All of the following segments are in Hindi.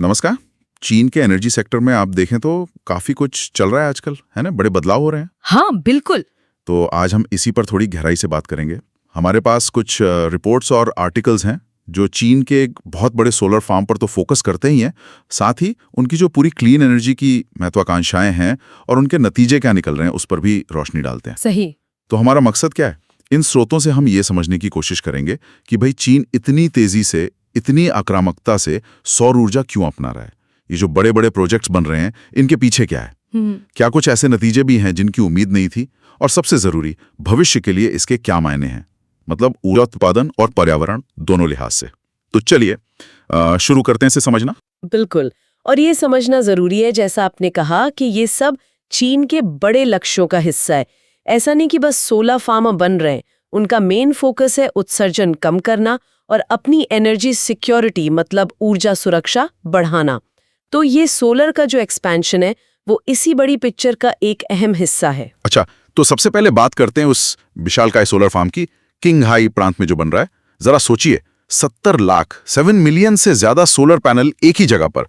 नमस्कार। चीन के एनर्जी सेक्टर में आप देखें तो काफी कुछ चल रहा है आजकल, है ना? बड़े बदलाव हो रहे हैं। हाँ बिल्कुल। तो आज हम इसी पर थोड़ी गहराई से बात करेंगे। हमारे पास कुछ रिपोर्ट्स और आर्टिकल्स हैं जो चीन के एक बहुत बड़े सोलर फार्म पर तो फोकस करते ही हैं, साथ ही उनकी जो पूरी क्लीन एनर्जी की महत्वाकांक्षाएं हैं और उनके नतीजे क्या निकल रहे हैं उस पर भी रोशनी डालते हैं। सही। तो हमारा मकसद क्या है? इन स्रोतों से हम ये समझने की कोशिश करेंगे कि भाई चीन इतनी तेजी से, इतनी आक्रामकता से सौर ऊर्जा क्यों अपना रहा है। ये जो बड़े बड़े प्रोजेक्ट्स बन रहे हैं, इनके पीछे क्या है? क्या कुछ ऐसे नतीजे भी हैं जिनकी उम्मीद नहीं थी? और सबसे जरूरी, भविष्य के लिए इसके क्या मायने हैं, मतलब ऊर्जा उत्पादन और पर्यावरण दोनों लिहाज से। तो चलिए शुरू करते हैं इसे समझना। बिल्कुल। और ये समझना जरूरी है, जैसा आपने कहा, कि ये सब चीन के बड़े लक्ष्यों का हिस्सा है। ऐसा नहीं कि बस सोलर फार्म बन रहे हैं। उनका मेन फोकस है उत्सर्जन कम करना और अपनी एनर्जी सिक्योरिटी, मतलब ऊर्जा सुरक्षा, बढ़ाना। तो ये सोलर का जो एक्सपेंशन है वो इसी बड़ी पिक्चर का एक अहम हिस्सा है। अच्छा, तो सबसे पहले बात करते हैं उस विशालकाय सोलर फार्म की, किंगहाई प्रांत में जो बन रहा है। जरा सोचिए, 70 लाख 7 मिलियन से ज्यादा सोलर पैनल एक ही जगह पर।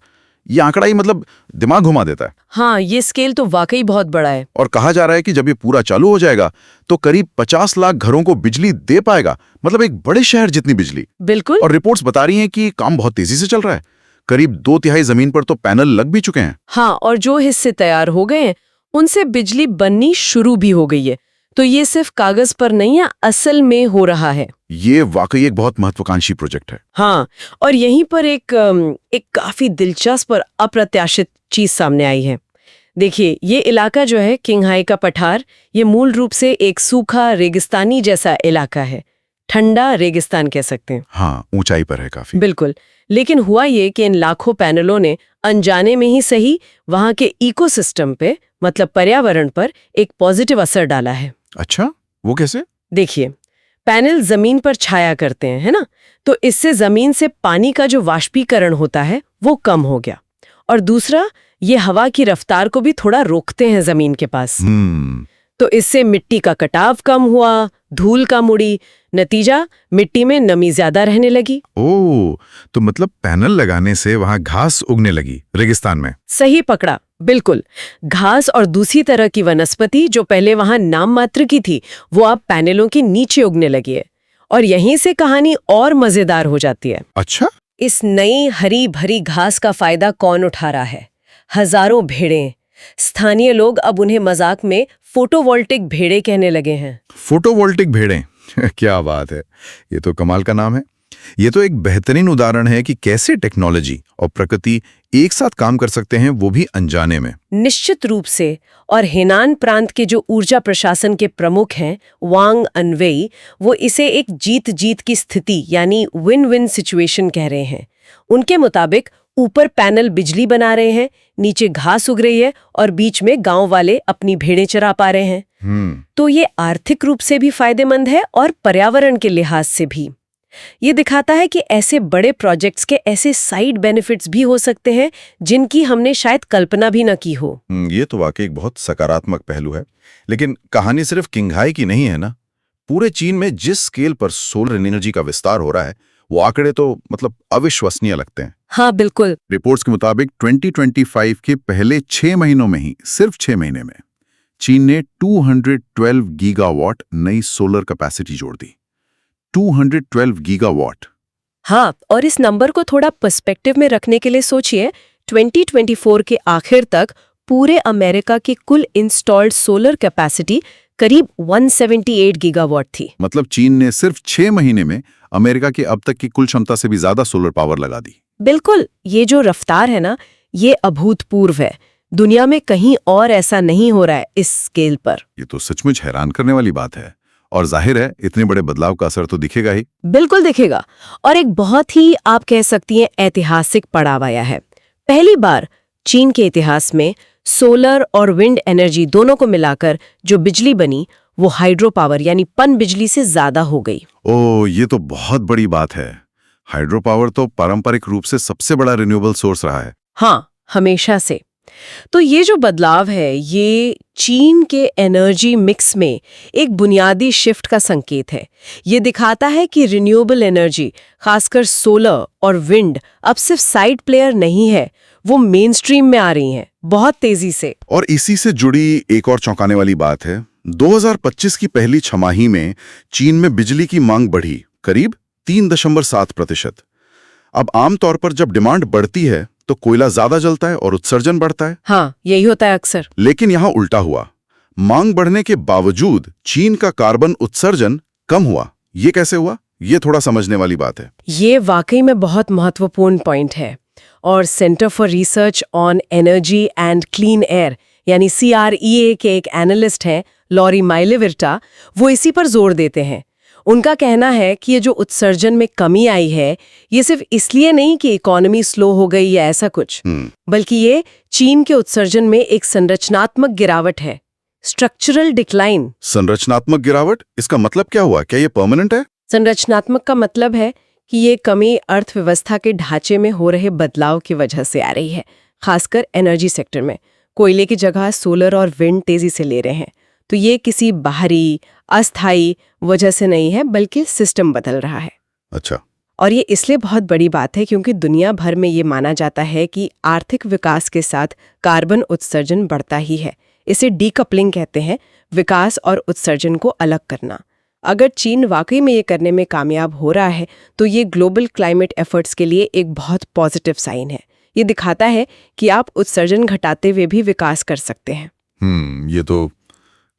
ये आंकड़ा ही मतलब दिमाग घुमा देता है। हाँ, ये स्केल तो वाकई बहुत बड़ा है। और कहा जा रहा है कि जब ये पूरा चालू हो जाएगा तो करीब 50 लाख घरों को बिजली दे पाएगा, मतलब एक बड़े शहर जितनी बिजली। बिल्कुल। और रिपोर्ट्स बता रही हैं कि काम बहुत तेजी से चल रहा है। करीब 2/3 जमीन पर तो पैनल लग भी चुके हैं। हाँ, और जो हिस्से तैयार हो गए हैं उनसे बिजली बननी शुरू भी हो गई है। तो ये सिर्फ कागज पर नहीं है, असल में हो रहा है। ये वाकई एक बहुत महत्वाकांक्षी प्रोजेक्ट है। हाँ, और यहीं पर एक काफी दिलचस्प और अप्रत्याशित चीज सामने आई है। देखिए, ये इलाका जो है किंगहाई का पठार, ये मूल रूप से एक सूखा रेगिस्तानी जैसा इलाका है। ठंडा रेगिस्तान कह सकते हैं। हाँ, ऊंचाई पर है काफी। बिल्कुल। लेकिन हुआ ये कि इन लाखों पैनलों ने अनजाने में ही सही वहां के इकोसिस्टम पे, मतलब पर्यावरण पर, एक पॉजिटिव असर डाला है। अच्छा, वो कैसे? देखिए, पैनल जमीन पर छाया करते हैं, है ना? तो इससे जमीन से पानी का जो वाष्पीकरण होता है वो कम हो गया। और दूसरा, ये हवा की रफ्तार को भी थोड़ा रोकते हैं जमीन के पास। तो इससे मिट्टी का कटाव कम हुआ, धूल कम उड़ी। नतीजा, मिट्टी में नमी ज्यादा रहने लगी। ओह, तो मतलब पैनल लगाने से वहां घास उगने लगी रेगिस्तान में। सही पकड़ा, बिल्कुल। घास और दूसरी तरह की वनस्पति जो पहले वहां नाम मात्र की थी, वो अब पैनलों के नीचे उगने लगी है। और यहीं से कहानी और मजेदार हो जाती है। अच्छा? इस नई हरी भरी घास का फायदा कौन उठा रहा है? हजारों भेड़ें। स्थानीय लोग अब उन्हें मजाक में फोटोवोल्टिक भेड़े कहने लगे हैं। फोटोवोल्टिक भेड़ें क्या बात है, ये तो कमाल का नाम है। ये तो एक बेहतरीन उदाहरण है कि कैसे टेक्नोलॉजी और प्रकृति एक साथ काम कर सकते हैं, वो भी अनजाने में। निश्चित रूप से। और हेनान प्रांत के जो ऊर्जा प्रशासन के प्रमुख हैं, वांग अनवेई, वो इसे एक जीत जीत की स्थिति, यानी विन विन सिचुएशन कह रहे हैं। उनके मुताबिक ऊपर पैनल बिजली बना रहे हैं, नीचे घास उग रही है और बीच में गांव वाले अपनी भेड़ें चरा पा रहे हैं। तो ये आर्थिक रूप से भी फायदेमंद है और पर्यावरण के लिहाज से भी। ये दिखाता है कि ऐसे बड़े प्रोजेक्ट्स के ऐसे साइड बेनिफिट्स भी हो सकते हैं जिनकी हमने शायद कल्पना भी न की हो। ये तो वाकई एक बहुत सकारात्मक पहलू है। लेकिन कहानी सिर्फ किंगहाई की नहीं है ना। पूरे चीन में जिस स्केल पर सोलर एनर्जी का विस्तार हो रहा है, वो आंकड़े तो मतलब अविश्वसनीय लगते हैं। हाँ बिल्कुल। रिपोर्ट्स के मुताबिक 2025 के पहले 6 महीनों में ही, सिर्फ 6 महीने में, चीन ने 212 गीगावाट नई सोलर कैपेसिटी जोड़ दी। 212 गीगावाट। हाँ, और इस नंबर को थोड़ा पर्सपेक्टिव में रखने के लिए सोचिए, 2024 के आखिर तक पूरे अमेरिका की कुल इंस्टॉल्ड सोलर कैपेसिटी करीब 178 गीगावाट थी। मतलब चीन ने सिर्फ 6 महीने में अमेरिका की अब तक की कुल क्षमता से भी ज्यादा सोलर पावर लगा दी। बिल्कुल। ये जो रफ्तार है ना, ये अभूतपूर्व है। दुनिया में कहीं और ऐसा नहीं हो रहा है इस स्केल पर। ये तो सचमुच हैरान करने वाली बात है। और जाहिर है, इतने बड़े बदलाव का असर तो दिखेगा ही। बिल्कुल दिखेगा। और एक बहुत ही, आप कह सकती हैं, ऐतिहासिक पड़ाव आया है। पहली बार चीन के इतिहास में सोलर और विंड एनर्जी दोनों को मिलाकर जो बिजली बनी, वो हाइड्रो पावर यानी पन बिजली से ज्यादा हो गई। ओह, ये तो बहुत बड़ी बात है। हाइड्रो पावर तो पारंपरिक रूप से सबसे बड़ा रिन्यूएबल सोर्स रहा है। हाँ, हमेशा से। तो ये जो बदलाव है ये चीन के एनर्जी मिक्स में एक बुनियादी शिफ्ट का संकेत है। ये दिखाता है कि रिन्यूएबल एनर्जी, खासकर सोलर और विंड, अब सिर्फ साइड प्लेयर नहीं है, वो मेन स्ट्रीम में आ रही हैं बहुत तेजी से। और इसी से जुड़ी एक और चौंकाने वाली बात है, 2025 की पहली छमाही में चीन में बिजली की मांग बढ़ी करीब 3.7%। अब आमतौर पर जब डिमांड बढ़ती है तो कोयला ज्यादा जलता है और उत्सर्जन बढ़ता है। हाँ, यही होता है अक्सर। लेकिन यहाँ उल्टा हुआ, मांग बढ़ने के बावजूद चीन का कार्बन उत्सर्जन कम हुआ। ये कैसे हुआ? ये थोड़ा समझने वाली बात है। ये वाकई में बहुत महत्वपूर्ण पॉइंट है और centre for research on energy and clean air यानी CREA के एक एनालिस्ट हैं लॉरी माइलेविर्टा, वो इसी पर जोर देते हैं। उनका कहना है कि ये जो उत्सर्जन में कमी आई है ये सिर्फ इसलिए नहीं कि इकोनॉमी स्लो हो गई या ऐसा कुछ, बल्कि ये चीन के उत्सर्जन में एक संरचनात्मक गिरावट है, स्ट्रक्चरल डिक्लाइन। संरचनात्मक गिरावट, इसका मतलब क्या हुआ? क्या ये परमानेंट है? संरचनात्मक का मतलब है कि ये कमी अर्थव्यवस्था के ढांचे में हो रहे बदलाव की वजह से आ रही है, खासकर एनर्जी सेक्टर में। कोयले की जगह सोलर और विंड तेजी से ले रहे हैं, तो ये किसी बाहरी अस्थायी वजह से नहीं है, बल्कि सिस्टम बदल रहा है। अच्छा। और ये इसलिए बहुत बड़ी बात है क्योंकि दुनिया भर में ये माना जाता है कि आर्थिक विकास के साथ कार्बन उत्सर्जन बढ़ता ही है। इसे डीकपलिंग कहते हैं, विकास और उत्सर्जन को अलग करना। अगर चीन वाकई में ये करने में कामयाब हो रहा है तो ये ग्लोबल क्लाइमेट एफर्ट्स के लिए एक बहुत पॉजिटिव साइन है। ये दिखाता है कि आप उत्सर्जन घटाते हुए भी विकास कर सकते हैं। ये तो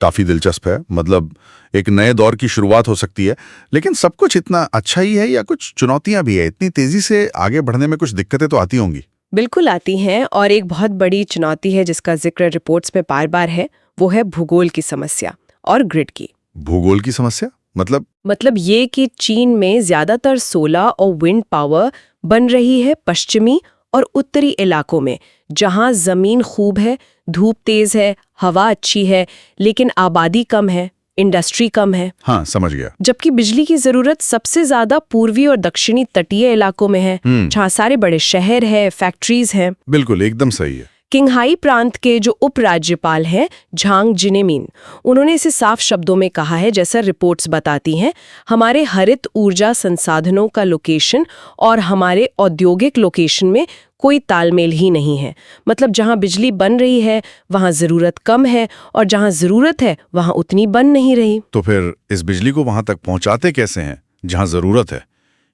काफी दिलचस्प है। मतलब एक नए दौर की शुरुआत हो सकती है। लेकिन सब कुछ इतना अच्छा ही है या कुछ चुनौतियां भी है? इतनी तेजी से आगे बढ़ने में कुछ दिक्कतें तो आती होंगी। बिल्कुल आती हैं, और एक बहुत बड़ी चुनौती है जिसका जिक्र रिपोर्ट्स में बार बार है, वो है भूगोल की समस्या और ग्रिड की। भूगोल की समस्या मतलब ये कि चीन में ज्यादातर सोलर और विंड पावर बन रही है पश्चिमी और उत्तरी इलाकों में, जहां जमीन खूब है, धूप तेज है, हवा अच्छी है, लेकिन आबादी कम है, इंडस्ट्री कम है। हाँ, समझ गया। जबकि बिजली की जरूरत सबसे ज्यादा पूर्वी और दक्षिणी तटीय इलाकों में है, जहां सारे बड़े शहर है, फैक्ट्रीज हैं। बिल्कुल, एकदम सही है। किंगहाई प्रांत के जो उपराज्यपाल हैं झांग जिनेमिन, उन्होंने इसे साफ शब्दों में कहा है, जैसा रिपोर्ट्स बताती हैं, हमारे हरित ऊर्जा संसाधनों का लोकेशन और हमारे औद्योगिक लोकेशन में कोई तालमेल ही नहीं है। मतलब जहां बिजली बन रही है वहां जरूरत कम है, और जहां जरूरत है वहां उतनी बन नहीं रही। तो फिर इस बिजली को वहां तक पहुंचाते कैसे हैं जहां जरूरत है?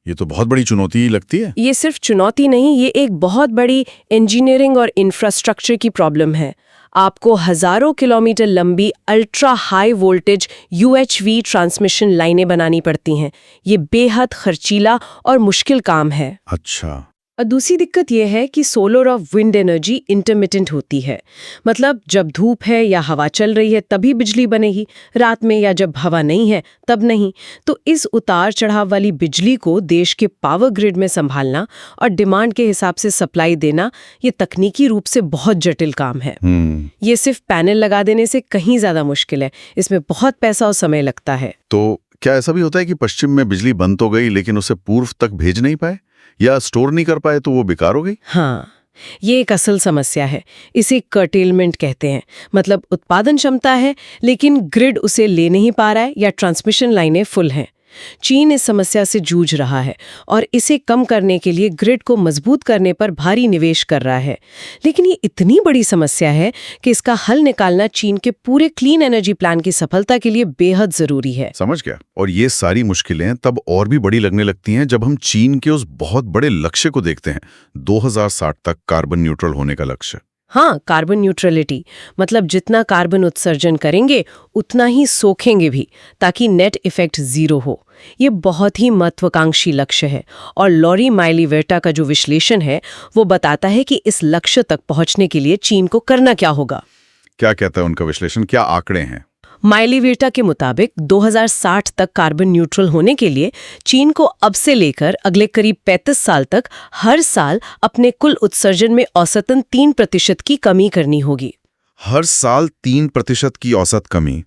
ये तो बहुत बड़ी चुनौती लगती है। ये सिर्फ चुनौती नहीं, ये एक बहुत बड़ी इंजीनियरिंग और इंफ्रास्ट्रक्चर की प्रॉब्लम है। आपको हजारों किलोमीटर लंबी ultra high voltage UHV transmission लाइनें बनानी पड़ती हैं। ये बेहद खर्चीला और मुश्किल काम है। अच्छा। और दूसरी दिक्कत यह है कि सोलर और विंड एनर्जी इंटरमिटेंट होती है। मतलब जब धूप है या हवा चल रही है तभी बिजली बनेगी, रात में या जब हवा नहीं है तब नहीं। तो इस उतार चढ़ाव वाली बिजली को देश के पावर ग्रिड में संभालना और डिमांड के हिसाब से सप्लाई देना, ये तकनीकी रूप से बहुत जटिल काम है। ये सिर्फ पैनल लगा देने से कहीं ज्यादा मुश्किल है, इसमें बहुत पैसा और समय लगता है। तो क्या ऐसा भी होता है कि पश्चिम में बिजली बंद तो गई लेकिन उसे पूर्व तक भेज नहीं पाए या स्टोर नहीं कर पाए तो वो बेकार हो गई? हाँ, ये एक असल समस्या है। इसे कर्टेलमेंट कहते हैं। मतलब उत्पादन क्षमता है लेकिन ग्रिड उसे ले नहीं पा रहा है या ट्रांसमिशन लाइनें फुल हैं। चीन इस समस्या से जूझ रहा है और इसे कम करने के लिए ग्रिड को मजबूत करने पर भारी निवेश कर रहा है। लेकिन ये इतनी बड़ी समस्या है कि इसका हल निकालना चीन के पूरे क्लीन एनर्जी प्लान की सफलता के लिए बेहद जरूरी है। समझ गया। और ये सारी मुश्किलें तब और भी बड़ी लगने लगती हैं जब हम चीन के उस बहुत बड़े लक्ष्य को देखते हैं, 2060 तक कार्बन न्यूट्रल होने का लक्ष्य। हाँ, कार्बन न्यूट्रलिटी मतलब जितना कार्बन उत्सर्जन करेंगे उतना ही सोखेंगे भी, ताकि नेट इफेक्ट जीरो हो। ये बहुत ही महत्वाकांक्षी लक्ष्य है और लॉरी माइलीवेटा का जो विश्लेषण है वो बताता है कि इस लक्ष्य तक पहुंचने के लिए चीन को करना क्या होगा। क्या कहता है उनका विश्लेषण? क्या आंकड़े हैं? माइलीवेटा के मुताबिक 2060 तक कार्बन न्यूट्रल होने के लिए चीन को अब से लेकर अगले करीब 35 साल तक हर साल अपने कुल उत्सर्जन में औसतन 3% की कमी करनी होगी। हर साल 3% की औसत कमी,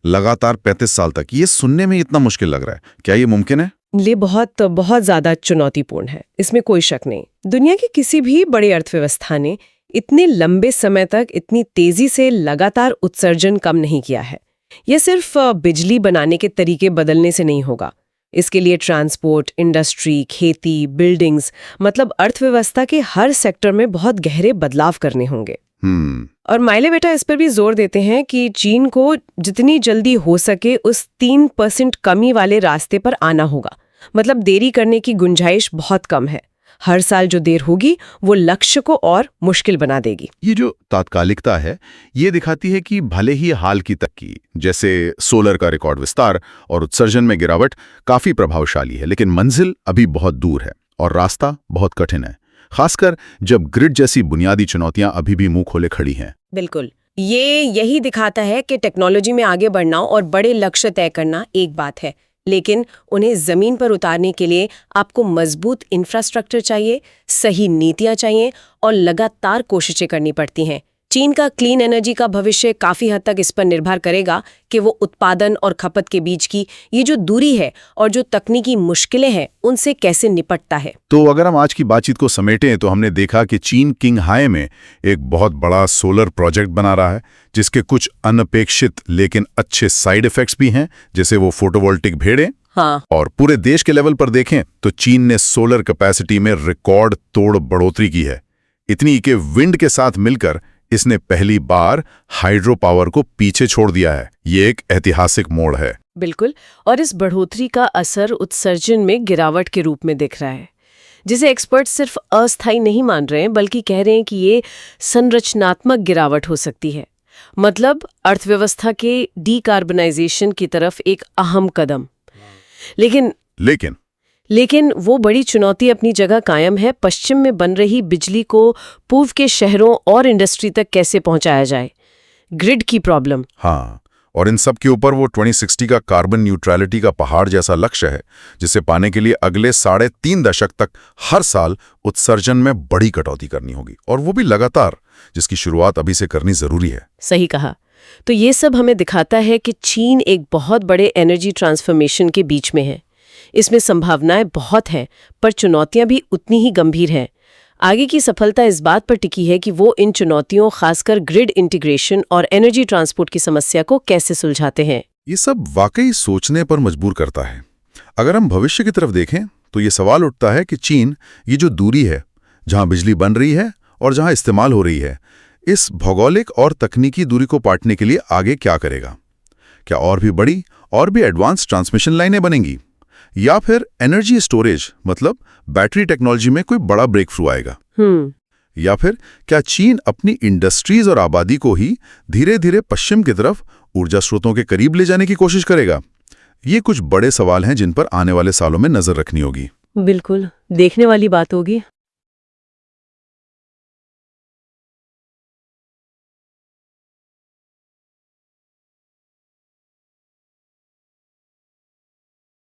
लगातार 35 साल तक। ये सुनने में इतना मुश्किल लग रहा है। क्या ये मुमकिन है? ये बहुत बहुत ज्यादा चुनौतीपूर्ण है, इसमें कोई शक नहीं। दुनिया की किसी भी बड़ी अर्थव्यवस्था ने इतने लंबे समय तक इतनी तेजी से लगातार उत्सर्जन कम नहीं किया है। यह सिर्फ बिजली बनाने के तरीके बदलने से नहीं होगा। इसके लिए ट्रांसपोर्ट, इंडस्ट्री, खेती, बिल्डिंग्स, मतलब अर्थव्यवस्था के हर सेक्टर में बहुत गहरे बदलाव करने होंगे। और माइले बेटा इस पर भी जोर देते हैं कि चीन को जितनी जल्दी हो सके उस 3% कमी वाले रास्ते पर आना होगा। मतलब देरी करने की गुंजाइश बहुत कम है। हर साल जो देर होगी वो लक्ष्य को और मुश्किल बना देगी। ये जो तात्कालिकता है ये दिखाती है कि भले ही हाल की तरक्की जैसे सोलर का रिकॉर्ड विस्तार और उत्सर्जन में गिरावट काफी प्रभावशाली है, लेकिन मंजिल अभी बहुत दूर है और रास्ता बहुत कठिन है, खासकर जब ग्रिड जैसी बुनियादी चुनौतियां अभी भी मुंह खोले खड़ी हैं। बिल्कुल, ये यही दिखाता है कि टेक्नोलॉजी में आगे बढ़ना और बड़े लक्ष्य तय करना एक बात है, लेकिन उन्हें जमीन पर उतारने के लिए आपको मजबूत इंफ्रास्ट्रक्चर चाहिए, सही नीतियां चाहिए और लगातार कोशिशें करनी पड़ती हैं। चीन का क्लीन एनर्जी का भविष्य काफी हद तक इस पर निर्भर करेगा कि वो उत्पादन और खपत के बीच की ये जो दूरी है और जो तकनीकी मुश्किलें हैं उनसे कैसे निपटता है। तो अगर हम आज की बातचीत को समेटें तो हमने देखा कि चीन किंगहाई में एक बहुत बड़ा सोलर प्रोजेक्ट बना रहा है, जिसके कुछ अनपेक्षित लेकिन अच्छे साइड इफेक्ट्स भी हैं, जैसे वो फोटोवोल्टिक भेड़ें। हाँ। और पूरे देश के लेवल पर देखें तो चीन ने सोलर कैपेसिटी में रिकॉर्ड तोड़ बढ़ोतरी की है, इतनी कि विंड के साथ मिलकर इसने पहली बार हाइड्रो पावर को पीछे छोड़ दिया है। ये एक ऐतिहासिक मोड़ है। बिल्कुल, और इस बढ़ोतरी का असर उत्सर्जन में गिरावट के रूप में दिख रहा है, जिसे एक्सपर्ट सिर्फ अस्थायी नहीं मान रहे हैं बल्कि कह रहे हैं कि ये संरचनात्मक गिरावट हो सकती है। मतलब अर्थव्यवस्था के डीकार्बनाइजेशन की तरफ एक अहम कदम। लेकिन वो बड़ी चुनौती अपनी जगह कायम है। पश्चिम में बन रही बिजली को पूर्व के शहरों और इंडस्ट्री तक कैसे पहुंचाया जाए, ग्रिड की प्रॉब्लम। हाँ, और इन सब के ऊपर वो 2060 का कार्बन न्यूट्रलिटी का पहाड़ जैसा लक्ष्य है, जिसे पाने के लिए अगले 3.5 दशक तक हर साल उत्सर्जन में बड़ी कटौती करनी होगी, और वो भी लगातार, जिसकी शुरुआत अभी से करनी जरूरी है। सही कहा। तो ये सब हमें दिखाता है कि चीन एक बहुत बड़े एनर्जी ट्रांसफॉर्मेशन के बीच में है। इसमें संभावनाएं बहुत हैं, पर चुनौतियां भी उतनी ही गंभीर हैं। आगे की सफलता इस बात पर टिकी है कि वो इन चुनौतियों, खासकर ग्रिड इंटीग्रेशन और एनर्जी ट्रांसपोर्ट की समस्या को कैसे सुलझाते हैं। ये सब वाकई सोचने पर मजबूर करता है। अगर हम भविष्य की तरफ देखें तो ये सवाल उठता है कि चीन ये जो दूरी है, जहां बिजली बन रही है और जहां इस्तेमाल हो रही है, इस भौगोलिक और तकनीकी दूरी को पाटने के लिए आगे क्या करेगा? क्या और भी बड़ी और भी एडवांस ट्रांसमिशन लाइनें बनेंगी, या फिर एनर्जी स्टोरेज मतलब बैटरी टेक्नोलॉजी में कोई बड़ा ब्रेक थ्रू आएगा? या फिर क्या चीन अपनी इंडस्ट्रीज और आबादी को ही धीरे धीरे पश्चिम की तरफ ऊर्जा स्रोतों के करीब ले जाने की कोशिश करेगा? ये कुछ बड़े सवाल हैं जिन पर आने वाले सालों में नजर रखनी होगी। बिल्कुल, देखने वाली बात होगी।